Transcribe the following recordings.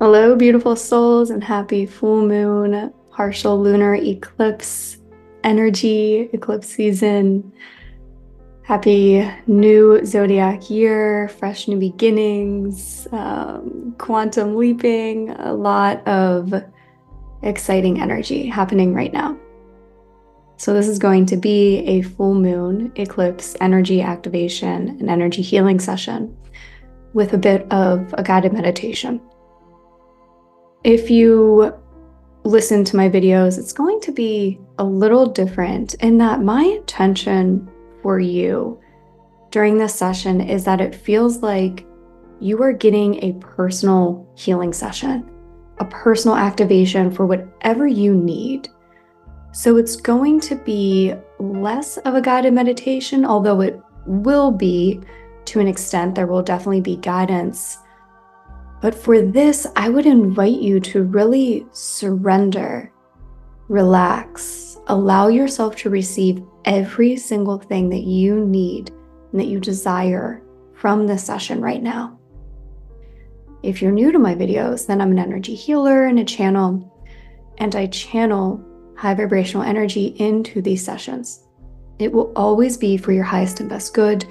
Hello, beautiful souls, and happy full moon, partial lunar eclipse energy, eclipse season. Happy new zodiac year, fresh new beginnings, quantum leaping, a lot of exciting energy happening right now. So this is going to be a full moon eclipse energy activation and energy healing session with a bit of a guided meditation. If you listen to my videos, it's going to be a little different in that my intention for you during this session is that it feels like you are getting a personal healing session, a personal activation for whatever you need. So it's going to be less of a guided meditation, although it will be to an extent. There will definitely be guidance. But for this, I would invite you to really surrender, relax, allow yourself to receive every single thing that you need and that you desire from this session right now. If you're new to my videos, then I'm an energy healer and a channel, and I channel high vibrational energy into these sessions. It will always be for your highest and best good,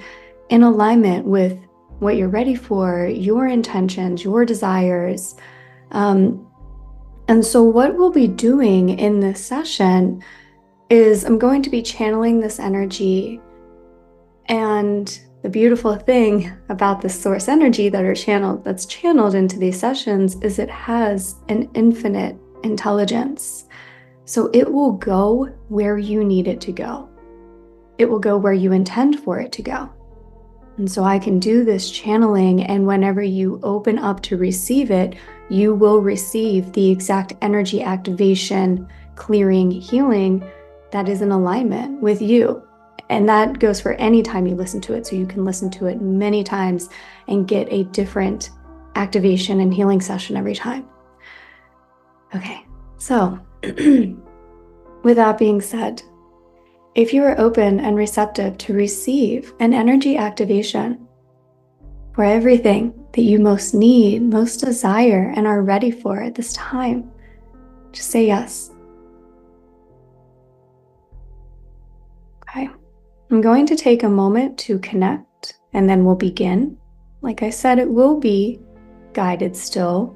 in alignment with what you're ready for, your intentions, your desires. And so what we'll be doing in this session is I'm going to be channeling this energy. And the beautiful thing about the source energy that's channeled into these sessions is it has an infinite intelligence. So it will go where you need it to go. It will go where you intend for it to go. And so I can do this channeling, and whenever you open up to receive it, you will receive the exact energy activation, clearing, healing that is in alignment with you. And that goes for any time you listen to it. So you can listen to it many times and get a different activation and healing session every time. Okay, so with that being said, if you are open and receptive to receive an energy activation for everything that you most need, most desire, and are ready for at this time, just say yes. Okay, I'm going to take a moment to connect and then we'll begin. Like I said, it will be guided still,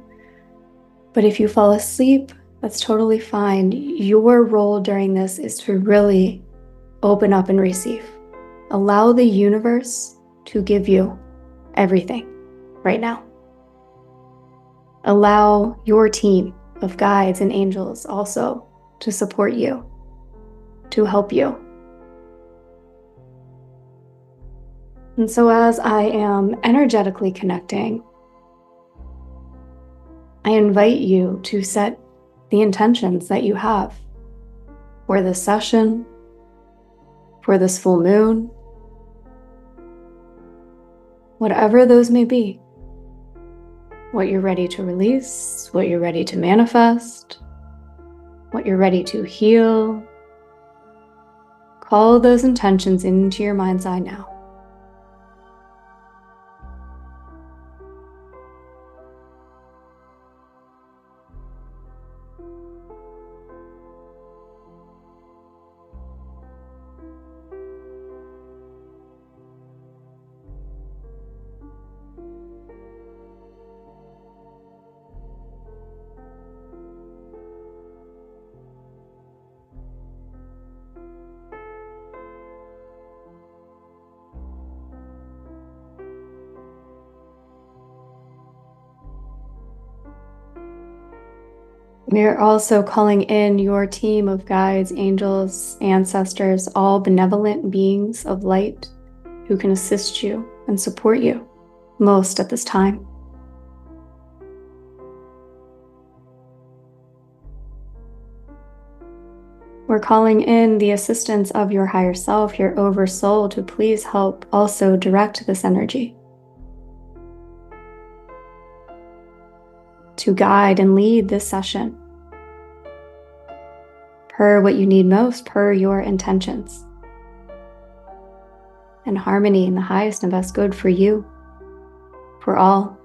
but if you fall asleep, that's totally fine. Your role during this is to really open up and receive. Allow the universe to give you everything right now. Allow your team of guides and angels also to support you, to help you. And so as I am energetically connecting, I invite you to set the intentions that you have for this session, for this full moon, whatever those may be, what you're ready to release, what you're ready to manifest, what you're ready to heal. Call those intentions into your mind's eye now. We are also calling in your team of guides, angels, ancestors, all benevolent beings of light who can assist you and support you most at this time. We're calling in the assistance of your higher self, your oversoul, to please help also direct this energy, to guide and lead this session per what you need most, per your intentions, and harmony in the highest and best good for you, for all.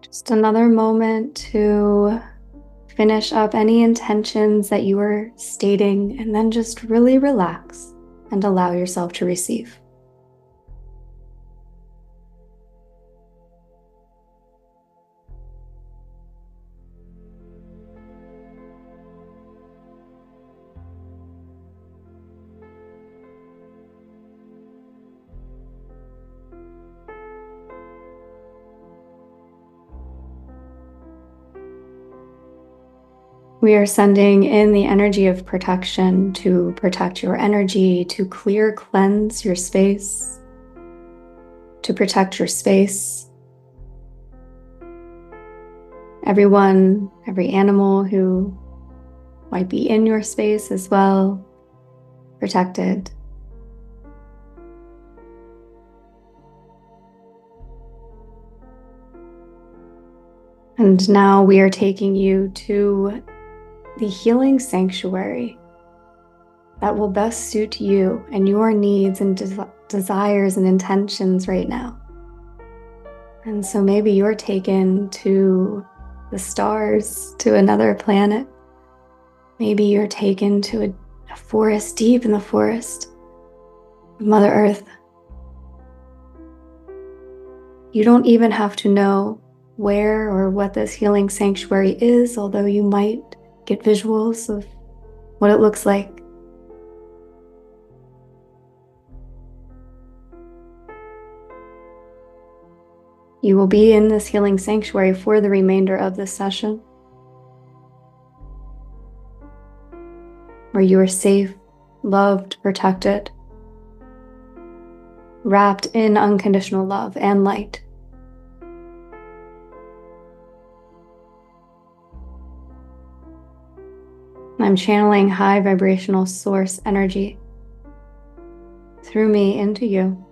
Just another moment to finish up any intentions that you were stating, and then just really relax and allow yourself to receive. We are sending in the energy of protection to protect your energy, to clear, cleanse your space, to protect your space. Everyone, every animal who might be in your space as well, protected. And now we are taking you to the healing sanctuary that will best suit you and your needs and desires and intentions right now. And so maybe you're taken to the stars, to another planet. Maybe you're taken to a forest, deep in the forest of Mother Earth. You don't even have to know where or what this healing sanctuary is, although you might get visuals of what it looks like. You will be in this healing sanctuary for the remainder of this session, where you are safe, loved, protected, wrapped in unconditional love and light. I'm channeling high vibrational source energy through me into you,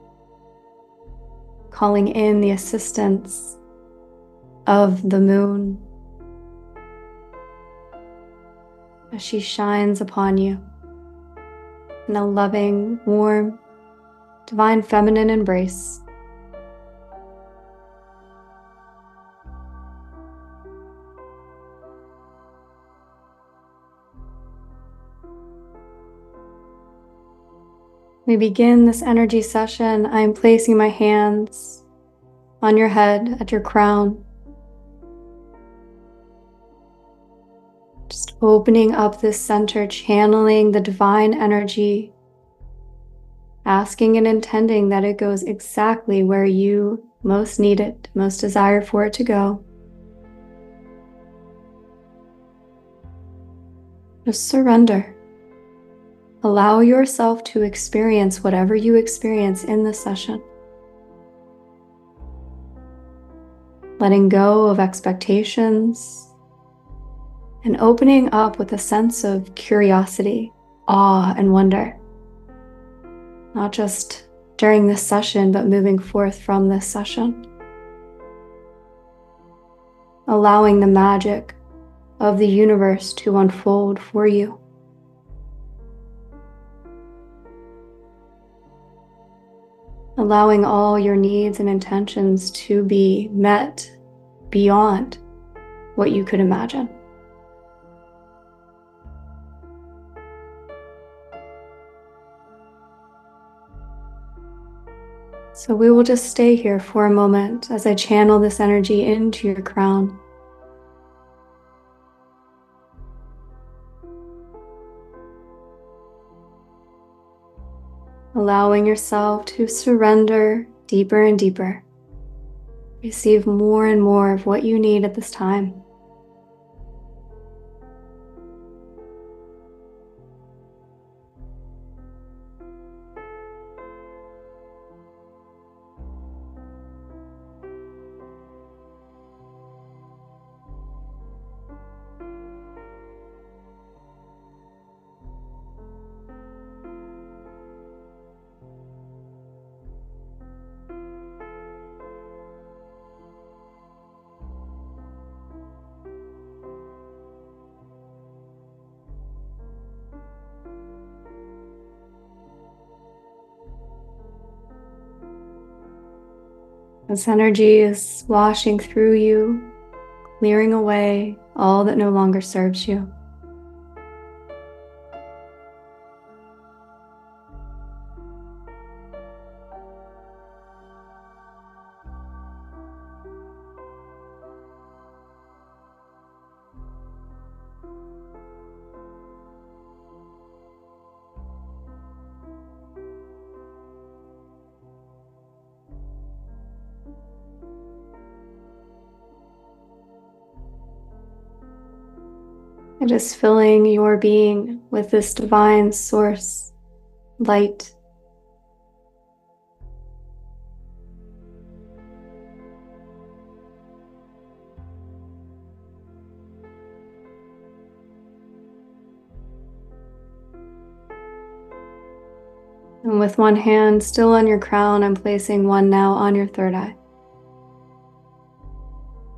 calling in the assistance of the moon as she shines upon you in a loving, warm, divine feminine embrace. We begin this energy session. I'm placing my hands on your head at your crown. Just opening up this center, channeling the divine energy, asking and intending that it goes exactly where you most need it, most desire for it to go. Just surrender. Allow yourself to experience whatever you experience in this session. Letting go of expectations and opening up with a sense of curiosity, awe, and wonder. Not just during this session, but moving forth from this session. Allowing the magic of the universe to unfold for you. Allowing all your needs and intentions to be met beyond what you could imagine. So we will just stay here for a moment as I channel this energy into your crown. Allowing yourself to surrender deeper and deeper. Receive more and more of what you need at this time. This energy is washing through you, clearing away all that no longer serves you. It is filling your being with this divine source, light. And with one hand still on your crown, I'm placing one now on your third eye.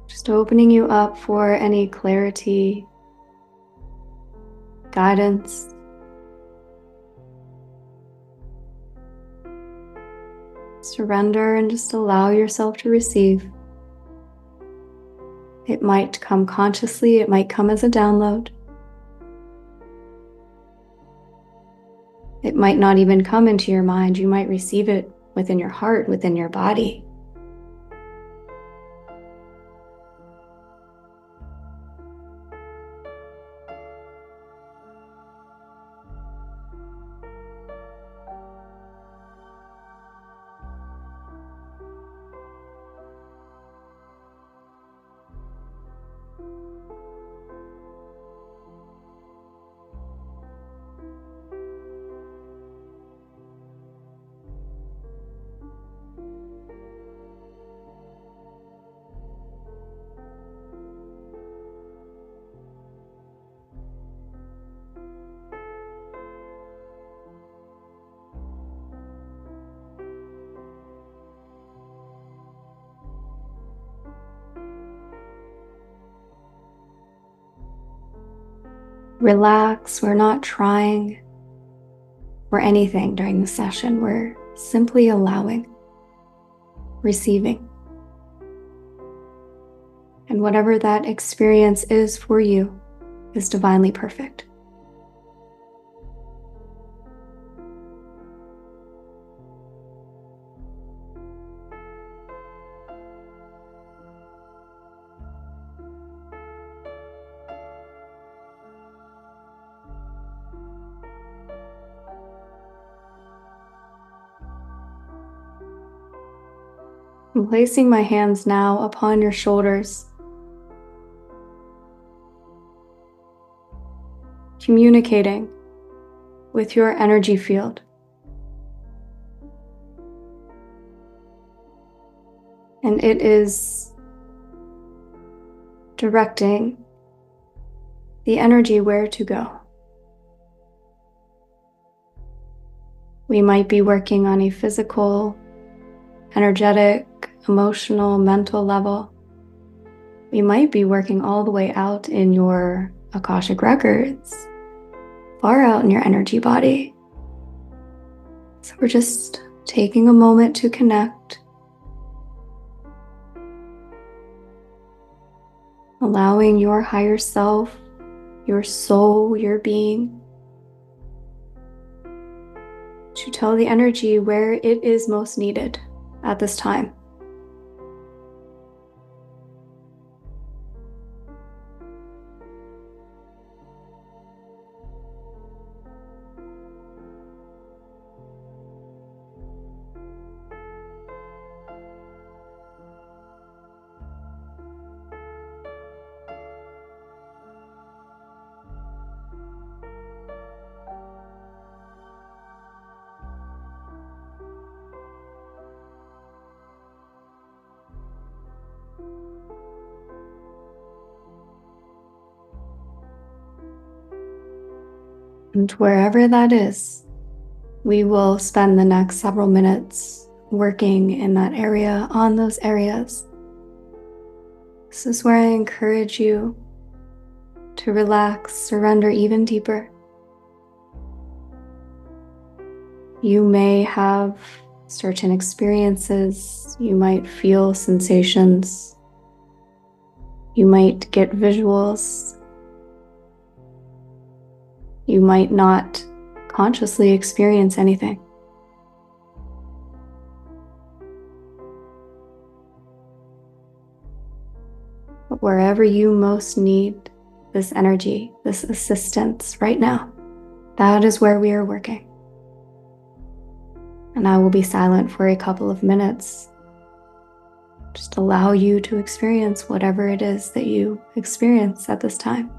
Just opening you up for any clarity, guidance. Surrender and just allow yourself to receive. It might come consciously, it might come as a download. It might not even come into your mind. You might receive it within your heart, within your body. Relax. We're not trying for anything during the session. We're simply allowing, receiving. And whatever that experience is for you is divinely perfect. I'm placing my hands now upon your shoulders, communicating with your energy field. And it is directing the energy where to go. We might be working on a physical, energetic, emotional, mental level. We might be working all the way out in your Akashic records, far out in your energy body. So we're just taking a moment to connect, allowing your higher self, your soul, your being, to tell the energy where it is most needed at this time. And wherever that is, we will spend the next several minutes working in that area, on those areas. This is where I encourage you to relax, surrender even deeper. You may have certain experiences, you might feel sensations, You might get visuals. You might not consciously experience anything. But wherever you most need this energy, this assistance right now, that is where we are working. And I will be silent for a couple of minutes. Just allow you to experience whatever it is that you experience at this time.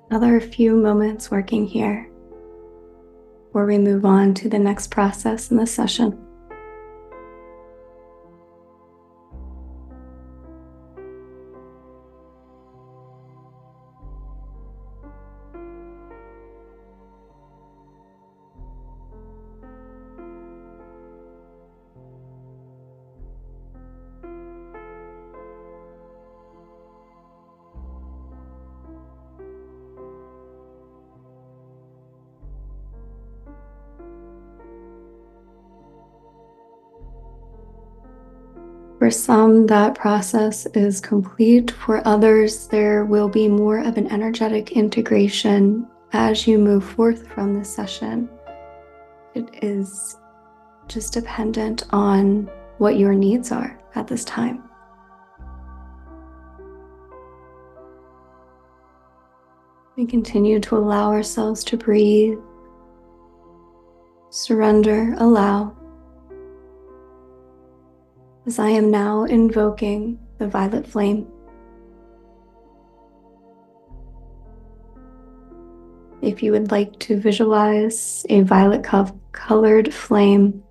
Another few moments working here before we move on to the next process in the session. For some, that process is complete. For others, there will be more of an energetic integration as you move forth from this session. It is just dependent on what your needs are at this time. We continue to allow ourselves to breathe, surrender, allow. As I am now invoking the violet flame. If you would like to visualize a violet colored flame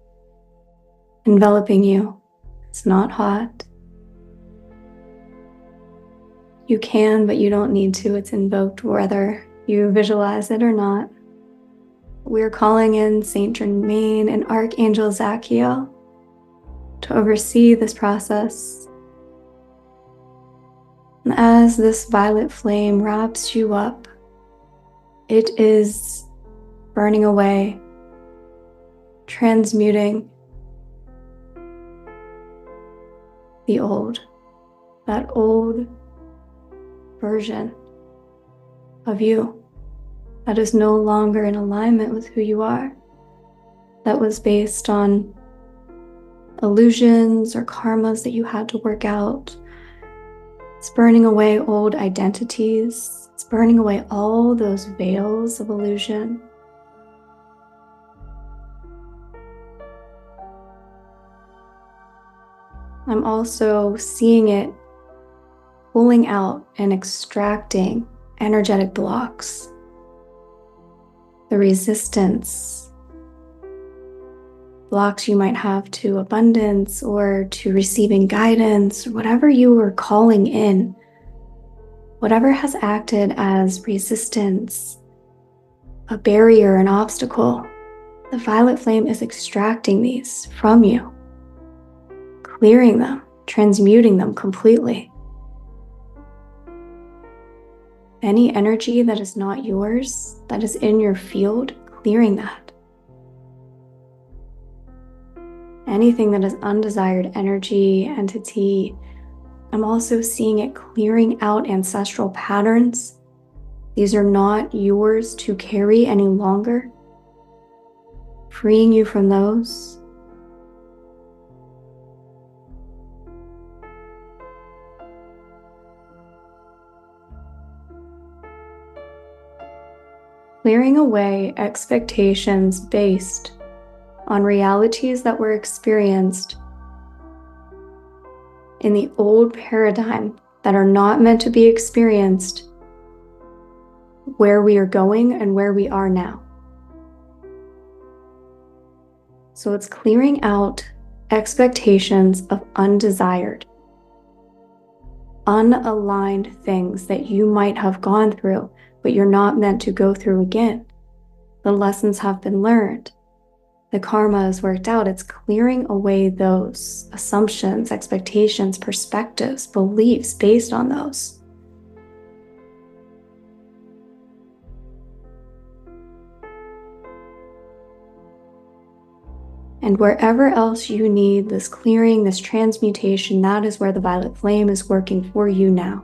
enveloping you, it's not hot. You can, but you don't need to. It's invoked whether you visualize it or not. We're calling in Saint Germain and Archangel Rachael to oversee this process. And as this violet flame wraps you up, it is burning away, transmuting the old, that old version of you that is no longer in alignment with who you are, that was based on illusions or karmas that you had to work out. It's burning away old identities. It's burning away all those veils of illusion. I'm also seeing it pulling out and extracting energetic blocks, the resistance, blocks you might have to abundance or to receiving guidance, whatever you are calling in, whatever has acted as resistance, a barrier, an obstacle. The violet flame is extracting these from you, clearing them, transmuting them completely. Any energy that is not yours, that is in your field, clearing that. Anything that is undesired energy, entity, I'm also seeing it clearing out ancestral patterns. These are not yours to carry any longer. Freeing you from those. Clearing away expectations based on realities that were experienced in the old paradigm that are not meant to be experienced where we are going and where we are now. So it's clearing out expectations of undesired, unaligned things that you might have gone through, but you're not meant to go through again. The lessons have been learned. The karma is worked out. It's clearing away those assumptions, expectations, perspectives, beliefs based on those. And wherever else you need this clearing, this transmutation, that is where the violet flame is working for you now.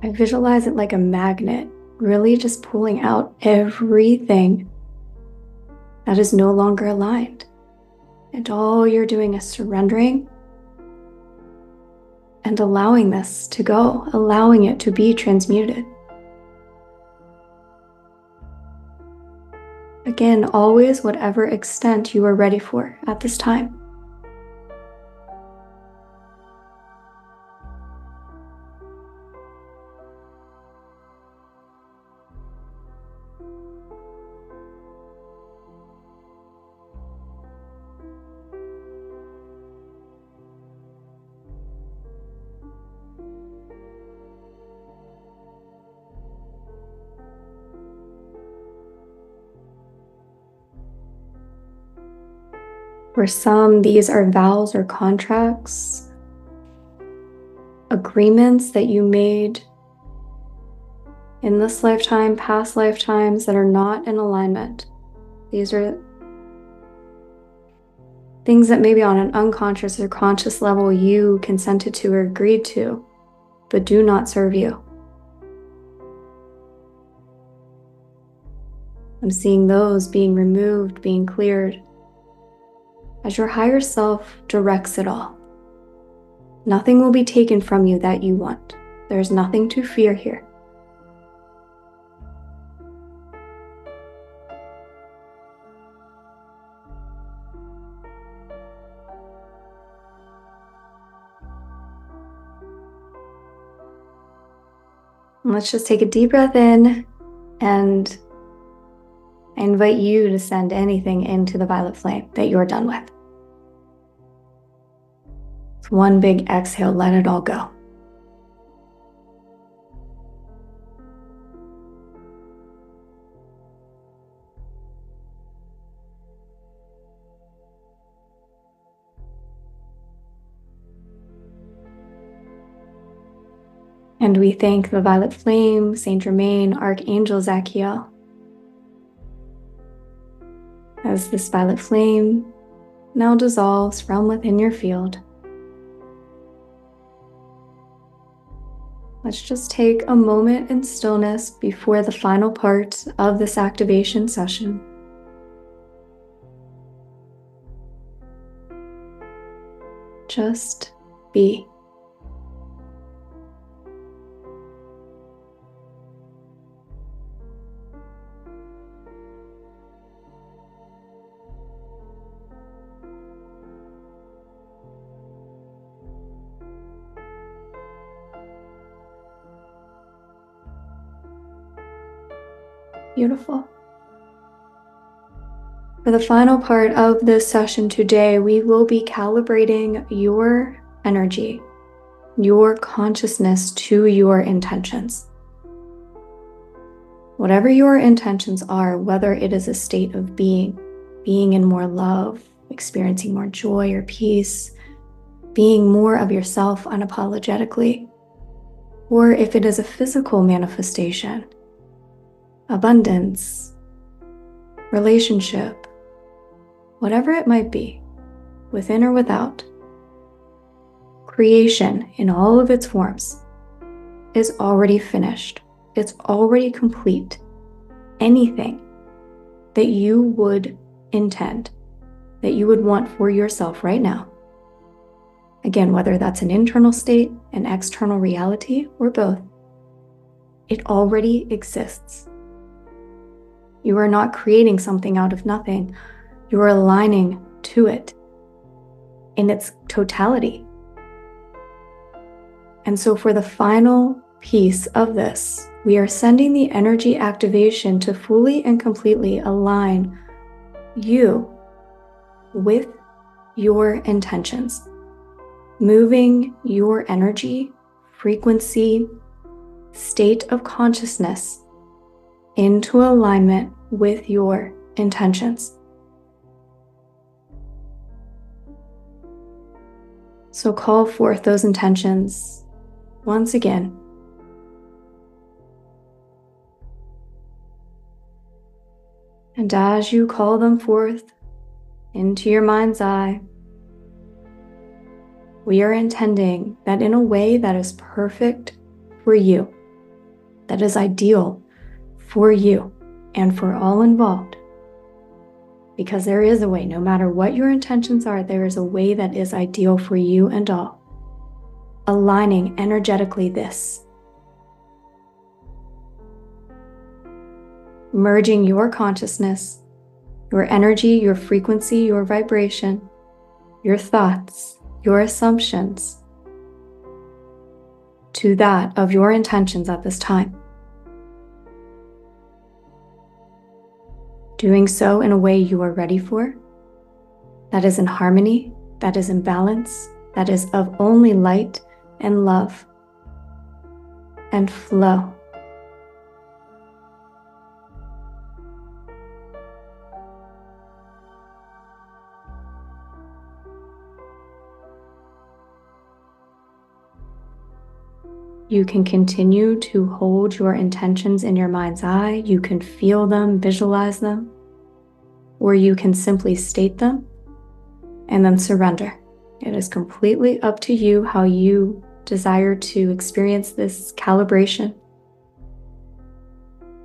I visualize it like a magnet, really just pulling out everything that is no longer aligned. And all you're doing is surrendering and allowing this to go, allowing it to be transmuted. Again, always whatever extent you are ready for at this time. For some, these are vows or contracts, agreements that you made in this lifetime, past lifetimes that are not in alignment. These are things that maybe on an unconscious or conscious level you consented to or agreed to, but do not serve you. I'm seeing those being removed, being cleared, as your higher self directs it all. Nothing will be taken from you that you want. There's nothing to fear here. And let's just take a deep breath in, and I invite you to send anything into the violet flame that you're done with. It's one big exhale, let it all go. And we thank the violet flame, Saint Germain, Archangel Rachael, as this violet flame now dissolves from within your field. Let's just take a moment in stillness before the final part of this activation session. Just be. Beautiful. For the final part of this session today, we will be calibrating your energy, your consciousness to your intentions. Whatever your intentions are, whether it is a state of being in more love, experiencing more joy or peace, being more of yourself unapologetically, or if it is a physical manifestation, abundance, relationship, whatever it might be, within or without, creation in all of its forms is already finished. It's already complete. Anything that you would intend, that you would want for yourself right now, again, whether that's an internal state, an external reality, or both, it already exists. You are not creating something out of nothing. You are aligning to it in its totality. And so for the final piece of this, we are sending the energy activation to fully and completely align you with your intentions, moving your energy, frequency, state of consciousness into alignment with your intentions. So call forth those intentions once again. And as you call them forth into your mind's eye, we are intending that in a way that is perfect for you, that is ideal for you and for all involved. Because there is a way, no matter what your intentions are, there is a way that is ideal for you and all. Aligning energetically this. Merging your consciousness your energy, your frequency, your vibration, your thoughts, your assumptions to that of your intentions at this time. Doing so in a way you are ready for, that is in harmony, that is in balance, that is of only light and love and flow. You can continue to hold your intentions in your mind's eye. You can feel them, visualize them, or you can simply state them and then surrender. It is completely up to you how you desire to experience this calibration.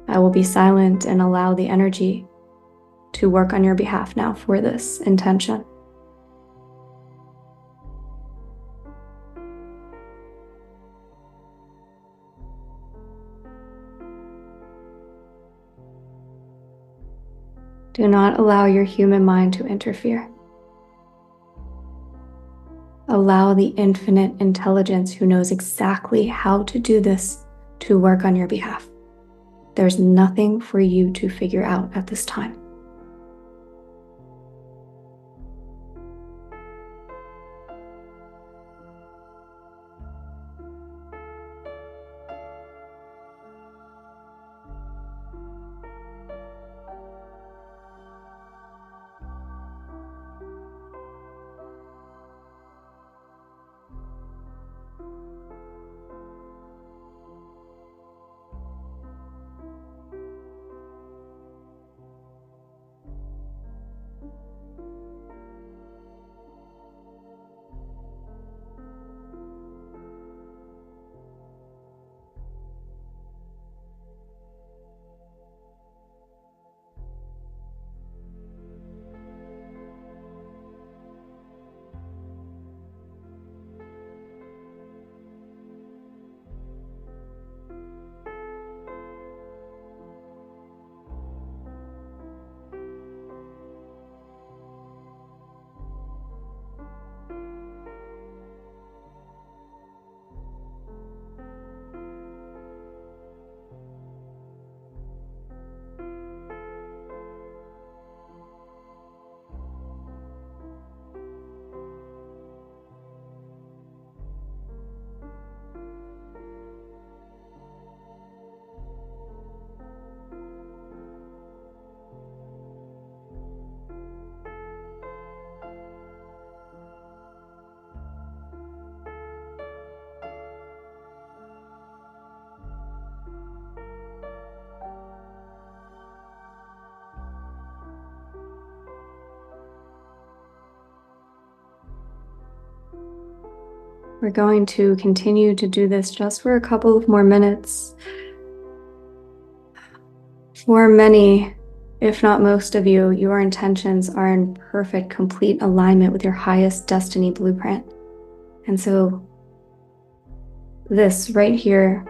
I will be silent and allow the energy to work on your behalf now for this intention. Do not allow your human mind to interfere. Allow the infinite intelligence who knows exactly how to do this to work on your behalf. There's nothing for you to figure out at this time. We're going to continue to do this just for a couple of more minutes. For many, if not most of you, your intentions are in perfect, complete alignment with your highest destiny blueprint. And so this right here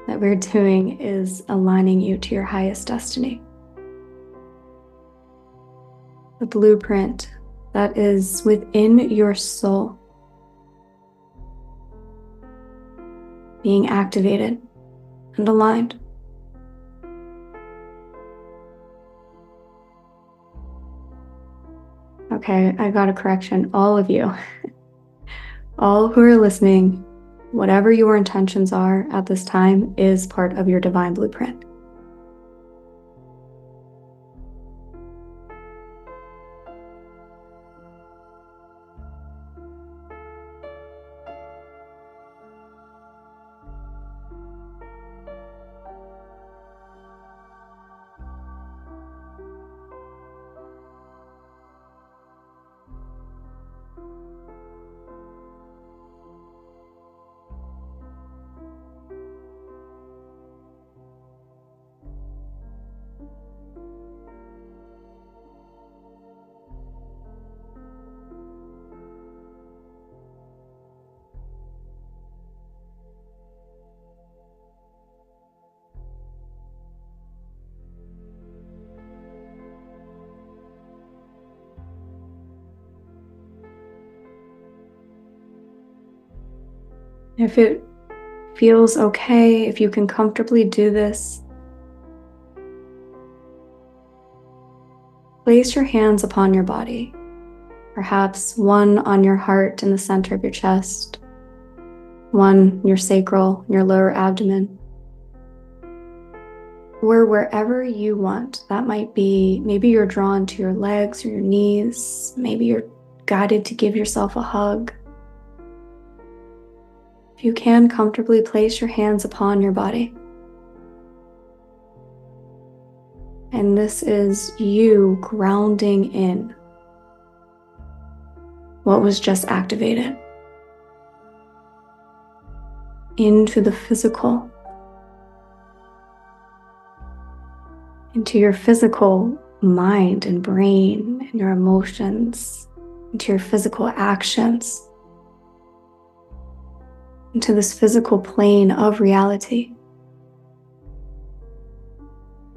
that we're doing is aligning you to your highest destiny. The blueprint that is within your soul being activated and aligned. Okay, I got a correction. All of you, all who are listening, whatever your intentions are at this time is part of your divine blueprint. If it feels okay, if you can comfortably do this, place your hands upon your body, perhaps one on your heart in the center of your chest, one in your sacral, your lower abdomen, or wherever you want. That might be, maybe you're drawn to your legs or your knees, maybe you're guided to give yourself a hug. If you can comfortably place your hands upon your body. And this is you grounding in what was just activated into the physical, into your physical mind and brain and your emotions, into your physical actions, into this physical plane of reality,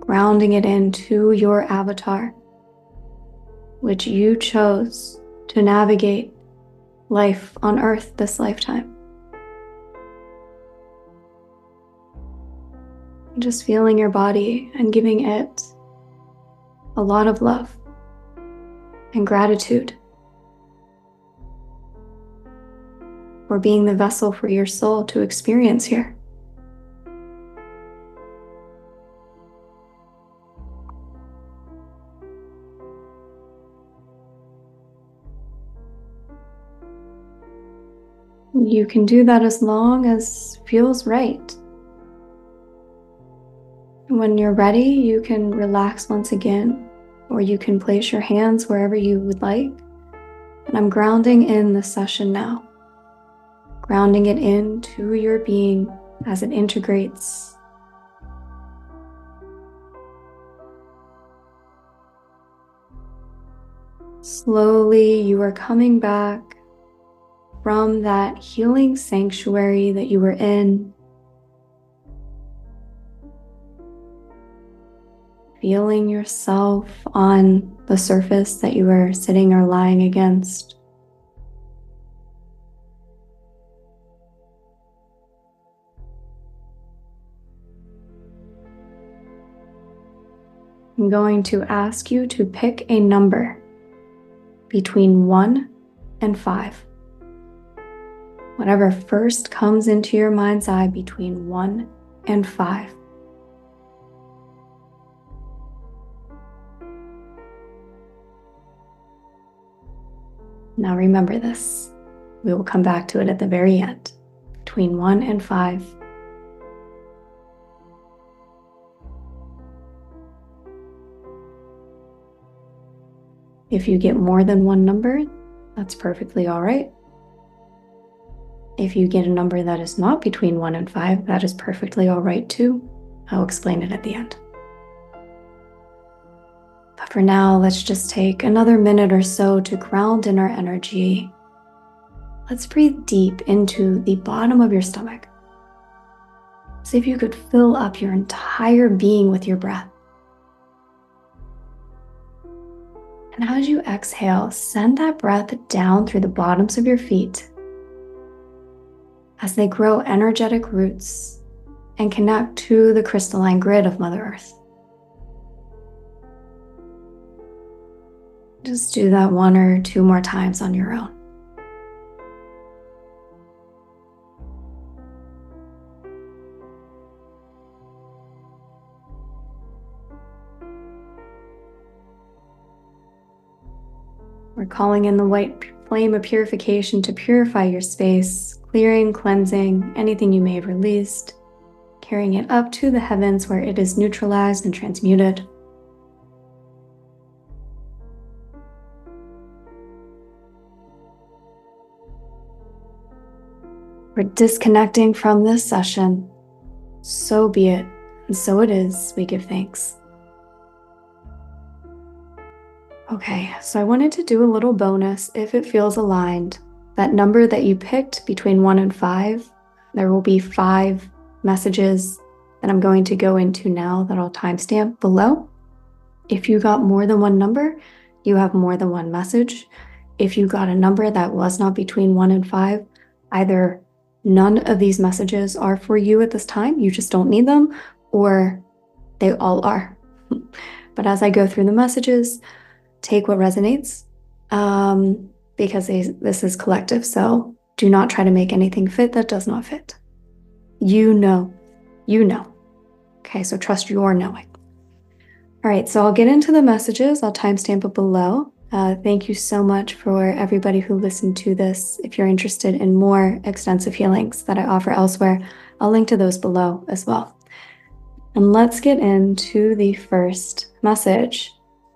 grounding it into your avatar, which you chose to navigate life on Earth this lifetime. Just feeling your body and giving it a lot of love and gratitude for being the vessel for your soul to experience here. You can do that as long as feels right. When you're ready, you can relax once again, or you can place your hands wherever you would like. And I'm grounding in the session now, grounding it into your being as it integrates. Slowly, you are coming back from that healing sanctuary that you were in, feeling yourself on the surface that you were sitting or lying against. I'm going to ask you to pick a number between 1 and 5. Whatever first comes into your mind's eye between 1 and 5. Now remember this. We will come back to it at the very end. Between 1 and 5. If you get more than one number, that's perfectly all right. If you get a number that is not between 1 and 5, that is perfectly all right too. I'll explain it at the end. But for now, let's just take another minute or so to ground in our energy. Let's breathe deep into the bottom of your stomach. See if you could fill up your entire being with your breath. And as you exhale, send that breath down through the bottoms of your feet as they grow energetic roots and connect to the crystalline grid of Mother Earth. Just do that 1 or 2 more times on your own. We're calling in the white flame of purification to purify your space, clearing, cleansing anything you may have released, carrying it up to the heavens where it is neutralized and transmuted. We're disconnecting from this session. So be it, and so it is. We give thanks. Okay, so I wanted to do a little bonus if it feels aligned. That number that you picked between 1 and 5, there will be 5 messages that I'm going to go into now that I'll timestamp below. If you got more than one number, you have more than one message. If you got a number that was not between 1 and 5, either none of these messages are for you at this time. You just don't need them, or they all are. But as I go through the messages, take what resonates, because this is collective. So do not try to make anything fit that does not fit. You know. Okay, so trust your knowing. All right, so I'll get into the messages. I'll timestamp it below. Thank you so much for everybody who listened to this. If you're interested in more extensive healings that I offer elsewhere, I'll link to those below as well. And let's get into the first message.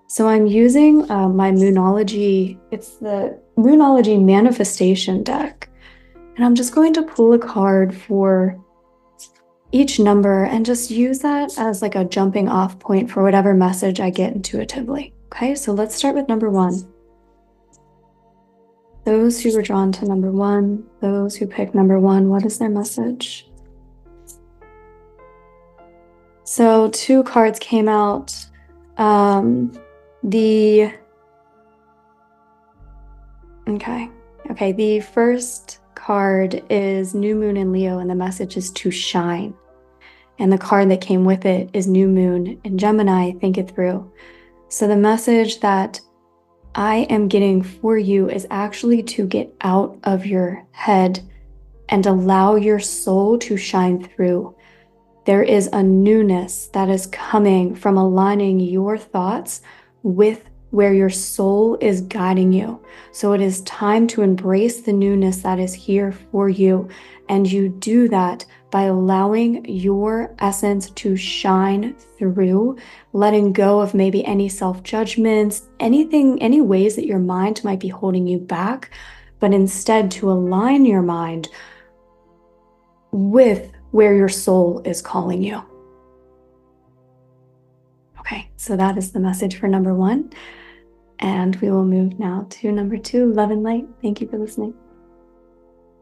So I'm using my Moonology, it's the Moonology Manifestation deck. And I'm just going to pull a card for each number and just use that as like a jumping off point for whatever message I get intuitively. Okay, so let's start with number 1. Those who were drawn to number 1, those who picked number 1, what is their message? So 2 cards came out. The first card is New Moon in Leo, and the message is to shine. And the card that came with it is New Moon in Gemini, think it through. So the message that I am getting for you is actually to get out of your head and allow your soul to shine through. There is a newness that is coming from aligning your thoughts with where your soul is guiding you. So it is time to embrace the newness that is here for you. And you do that by allowing your essence to shine through, letting go of maybe any self-judgments, any ways that your mind might be holding you back, but instead to align your mind with where your soul is calling you. Okay, so that is the message for number 1. And we will move now to number 2, Love and Light. Thank you for listening.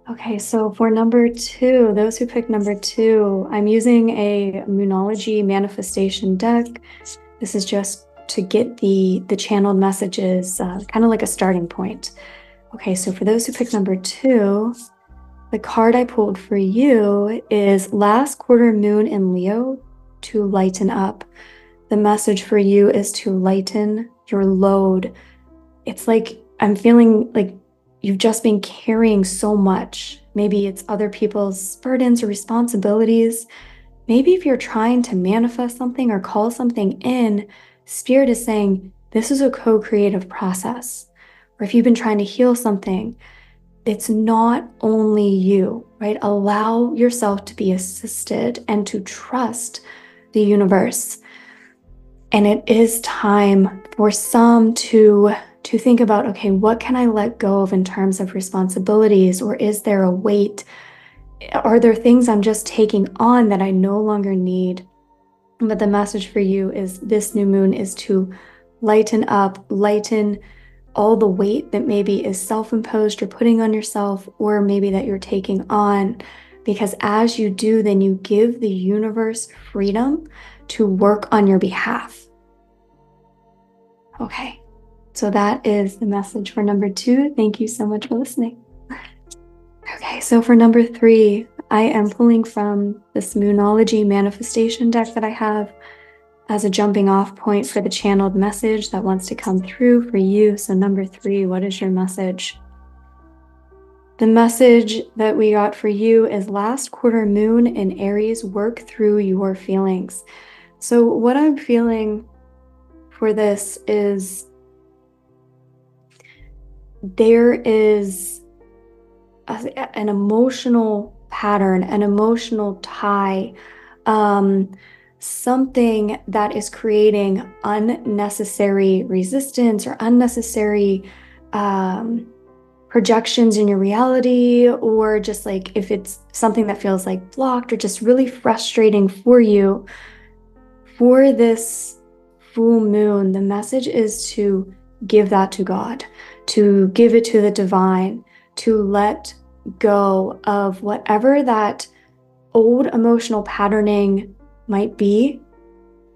Okay, so for number 2, those who picked number 2, I'm using a Moonology Manifestation deck. This is just to get the channeled messages, kind of like a starting point. Okay, so for those who picked number 2, the card I pulled for you is Last Quarter Moon in Leo, to lighten up. The message for you is to lighten your load. It's like I'm feeling like you've just been carrying so much. Maybe it's other people's burdens or responsibilities. Maybe if you're trying to manifest something or call something in, Spirit is saying this is a co-creative process. Or if you've been trying to heal something, it's not only you, right? Allow yourself to be assisted and to trust the universe. And it is time for some to think about, okay, what can I let go of in terms of responsibilities? Or is there a weight? Are there things I'm just taking on that I no longer need? But the message for you is this new moon is to lighten up, lighten all the weight that maybe is self-imposed or putting on yourself, or maybe that you're taking on. Because as you do, then you give the universe freedom to work on your behalf. Okay, so that is the message for number 2. Thank you so much for listening. Okay, so for number 3, I am pulling from this Moonology Manifestation deck that I have as a jumping off point for the channeled message that wants to come through for you. So number 3, what is your message? The message that we got for you is Last Quarter Moon in Aries, work through your feelings. So what I'm feeling for this is there is an emotional pattern, an emotional tie, something that is creating unnecessary resistance or unnecessary projections in your reality, or just like if it's something that feels like blocked or just really frustrating for you. For this full moon, the message is to give that to God, to give it to the divine, to let go of whatever that old emotional patterning might be.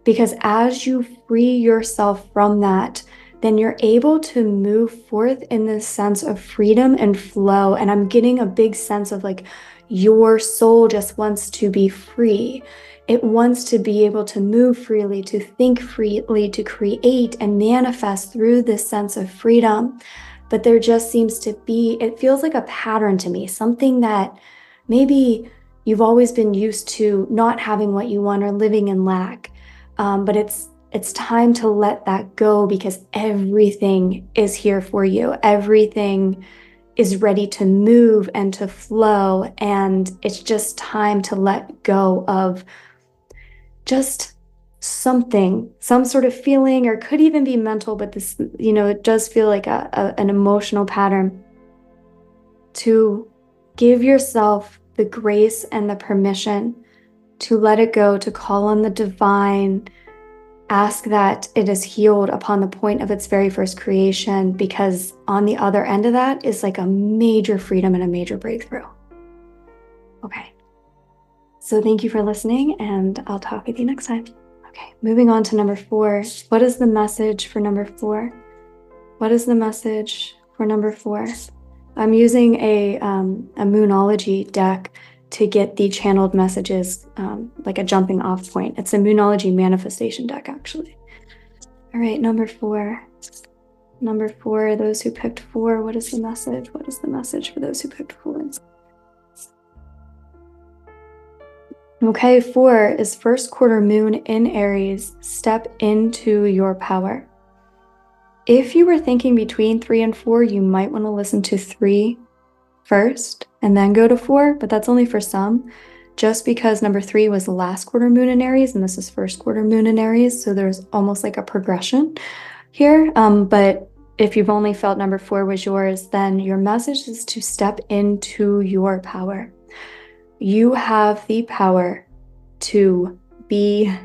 Because as you free yourself from that, then you're able to move forth in this sense of freedom and flow. And I'm getting a big sense of like your soul just wants to be free. It wants to be able to move freely, to think freely, to create and manifest through this sense of freedom. But there just seems to be, it feels like a pattern to me, something that maybe you've always been used to not having what you want or living in lack. But it's time to let that go, because everything is here for you. Everything is ready to move and to flow. And it's just time to let go of just something, some sort of feeling, or could even be mental, but this, it does feel like an emotional pattern, to give yourself the grace and the permission to let it go, to call on the divine, ask that it is healed upon the point of its very first creation, because on the other end of that is like a major freedom and a major breakthrough. Okay. So thank you for listening, and I'll talk with you next time. Okay, moving on to number 4. What is the message for number 4? What is the message for number 4? I'm using a Moonology deck to get the channeled messages, like a jumping off point. It's a Moonology manifestation deck, actually. All right, number 4. Number 4, those who picked 4, what is the message? What is the message for those who picked 4? Okay, 4 is first quarter moon in Aries. Step into your power. If you were thinking between 3 and 4, you might want to listen to 3 first and then go to 4, but that's only for some, just because number 3 was the last quarter moon in Aries and this is first quarter moon in Aries, so there's almost like a progression here. But if you've only felt number 4 was yours, then your message is to step into your power. You have the power to be,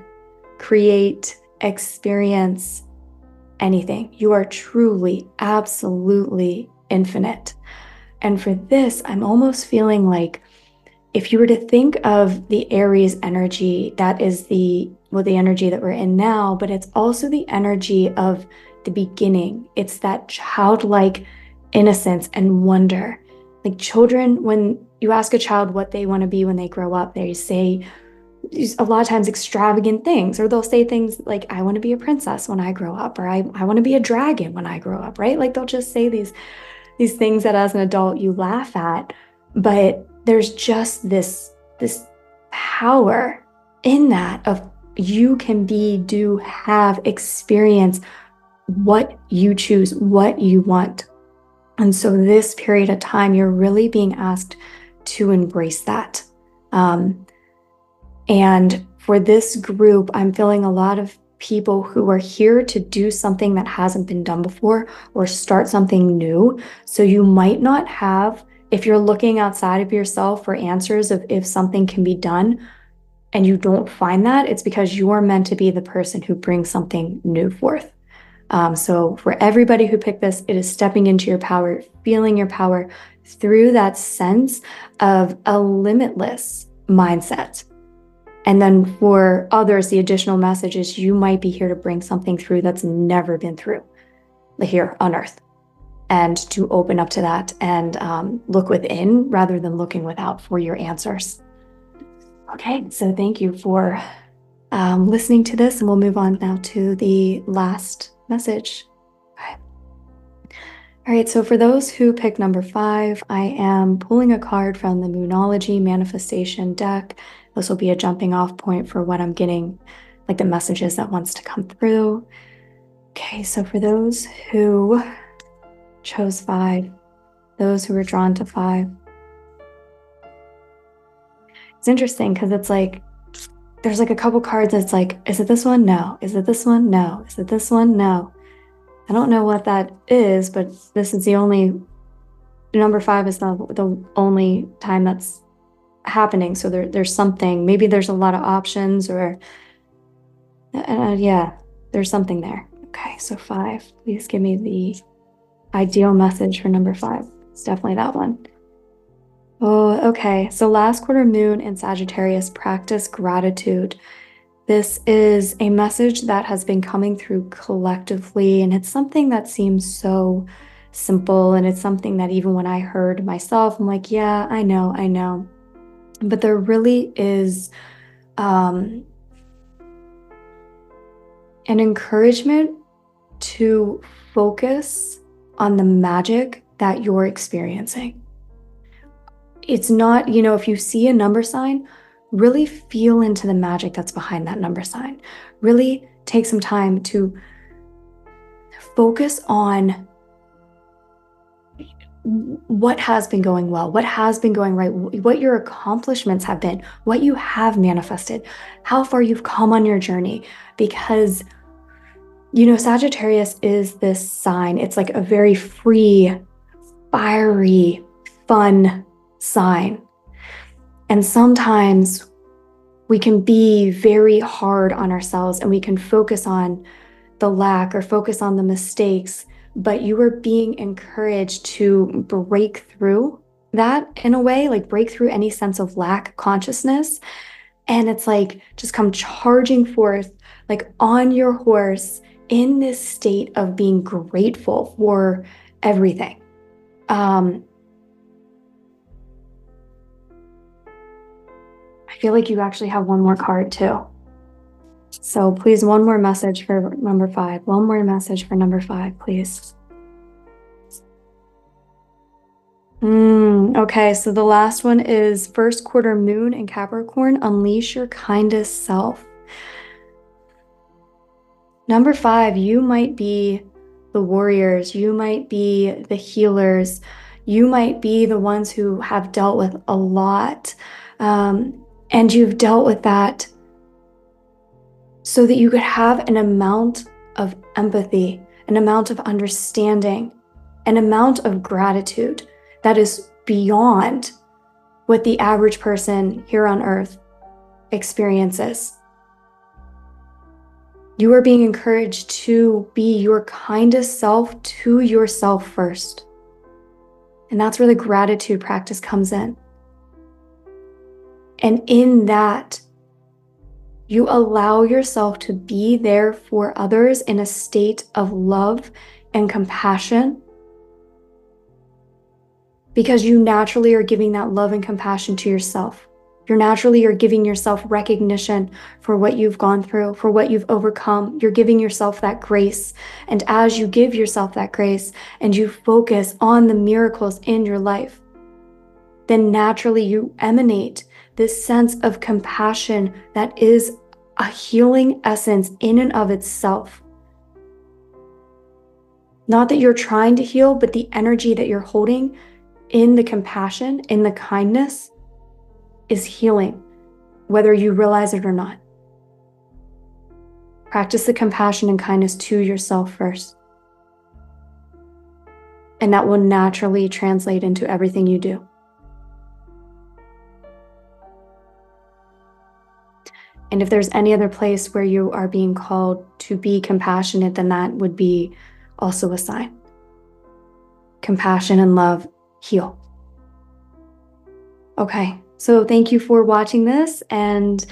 create, experience anything. You are truly, absolutely infinite. And for this, I'm almost feeling like if you were to think of the Aries energy, that is the energy that we're in now, but it's also the energy of the beginning. It's that childlike innocence and wonder. Like children, when you ask a child what they want to be when they grow up, they say a lot of times extravagant things, or they'll say things like, I want to be a princess when I grow up, or I want to be a dragon when I grow up, right? Like they'll just say these things that as an adult you laugh at, but there's just this power in that of you can be, do, have, experience what you choose, what you want. And so this period of time, you're really being asked to embrace that. And for this group, I'm feeling a lot of people who are here to do something that hasn't been done before or start something new. So you might not have, if you're looking outside of yourself for answers of if something can be done and you don't find that, it's because you are meant to be the person who brings something new forth. So for everybody who picked this, it is stepping into your power, feeling your power through that sense of a limitless mindset. And then for others, the additional message is you might be here to bring something through that's never been through here on Earth, and to open up to that and look within rather than looking without for your answers. Okay, so thank you for listening to this, and we'll move on now to the last message. Okay. All right, so for those who picked number 5, I am pulling a card from the Moonology Manifestation deck. This will be a jumping off point for what I'm getting, like the messages that wants to come through. Okay, so for those who chose 5, those who were drawn to 5, it's interesting because it's like, there's like a couple cards that's like, is it this one? No. Is it this one? No. Is it this one? No. I don't know what that is, but this is the only, number 5 is the only time that's happening. So there's something, maybe there's a lot of options, or yeah, there's something there. Okay, so 5, please give me the ideal message for number 5. It's definitely that one. Oh, okay. So last quarter moon in Sagittarius, practice gratitude. This is a message that has been coming through collectively, and it's something that seems so simple, and it's something that even when I heard myself, I'm like, yeah, I know. But there really is an encouragement to focus on the magic that you're experiencing. It's not, if you see a number sign, really feel into the magic that's behind that number sign. Really take some time to focus on what has been going well, what has been going right, what your accomplishments have been, what you have manifested, how far you've come on your journey. Because, Sagittarius is this sign. It's like a very free, fiery, fun sign. And sometimes we can be very hard on ourselves and we can focus on the lack or focus on the mistakes, but you are being encouraged to break through that in a way, like break through any sense of lack consciousness. And it's like, just come charging forth, like on your horse in this state of being grateful for everything. I feel like you actually have one more card too. So please, one more message for number 5. One more message for number 5, please. Okay, so the last one is first quarter moon in Capricorn, unleash your kindest self. Number 5, you might be the warriors, you might be the healers, you might be the ones who have dealt with a lot, and you've dealt with that so that you could have an amount of empathy, an amount of understanding, an amount of gratitude that is beyond what the average person here on earth experiences. You are being encouraged to be your kindest self to yourself first. And that's where the gratitude practice comes in. And in that, you allow yourself to be there for others in a state of love and compassion, because you naturally are giving that love and compassion to yourself. You're giving yourself recognition for what you've gone through, for what you've overcome. You're giving yourself that grace. And as you give yourself that grace and you focus on the miracles in your life, then naturally you emanate this sense of compassion that is a healing essence in and of itself. Not that you're trying to heal, but the energy that you're holding in the compassion, in the kindness, is healing, whether you realize it or not. Practice the compassion and kindness to yourself first. And that will naturally translate into everything you do. And if there's any other place where you are being called to be compassionate, then that would be also a sign. Compassion and love heal. Okay, so thank you for watching this, and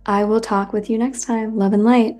I will talk with you next time. Love and light.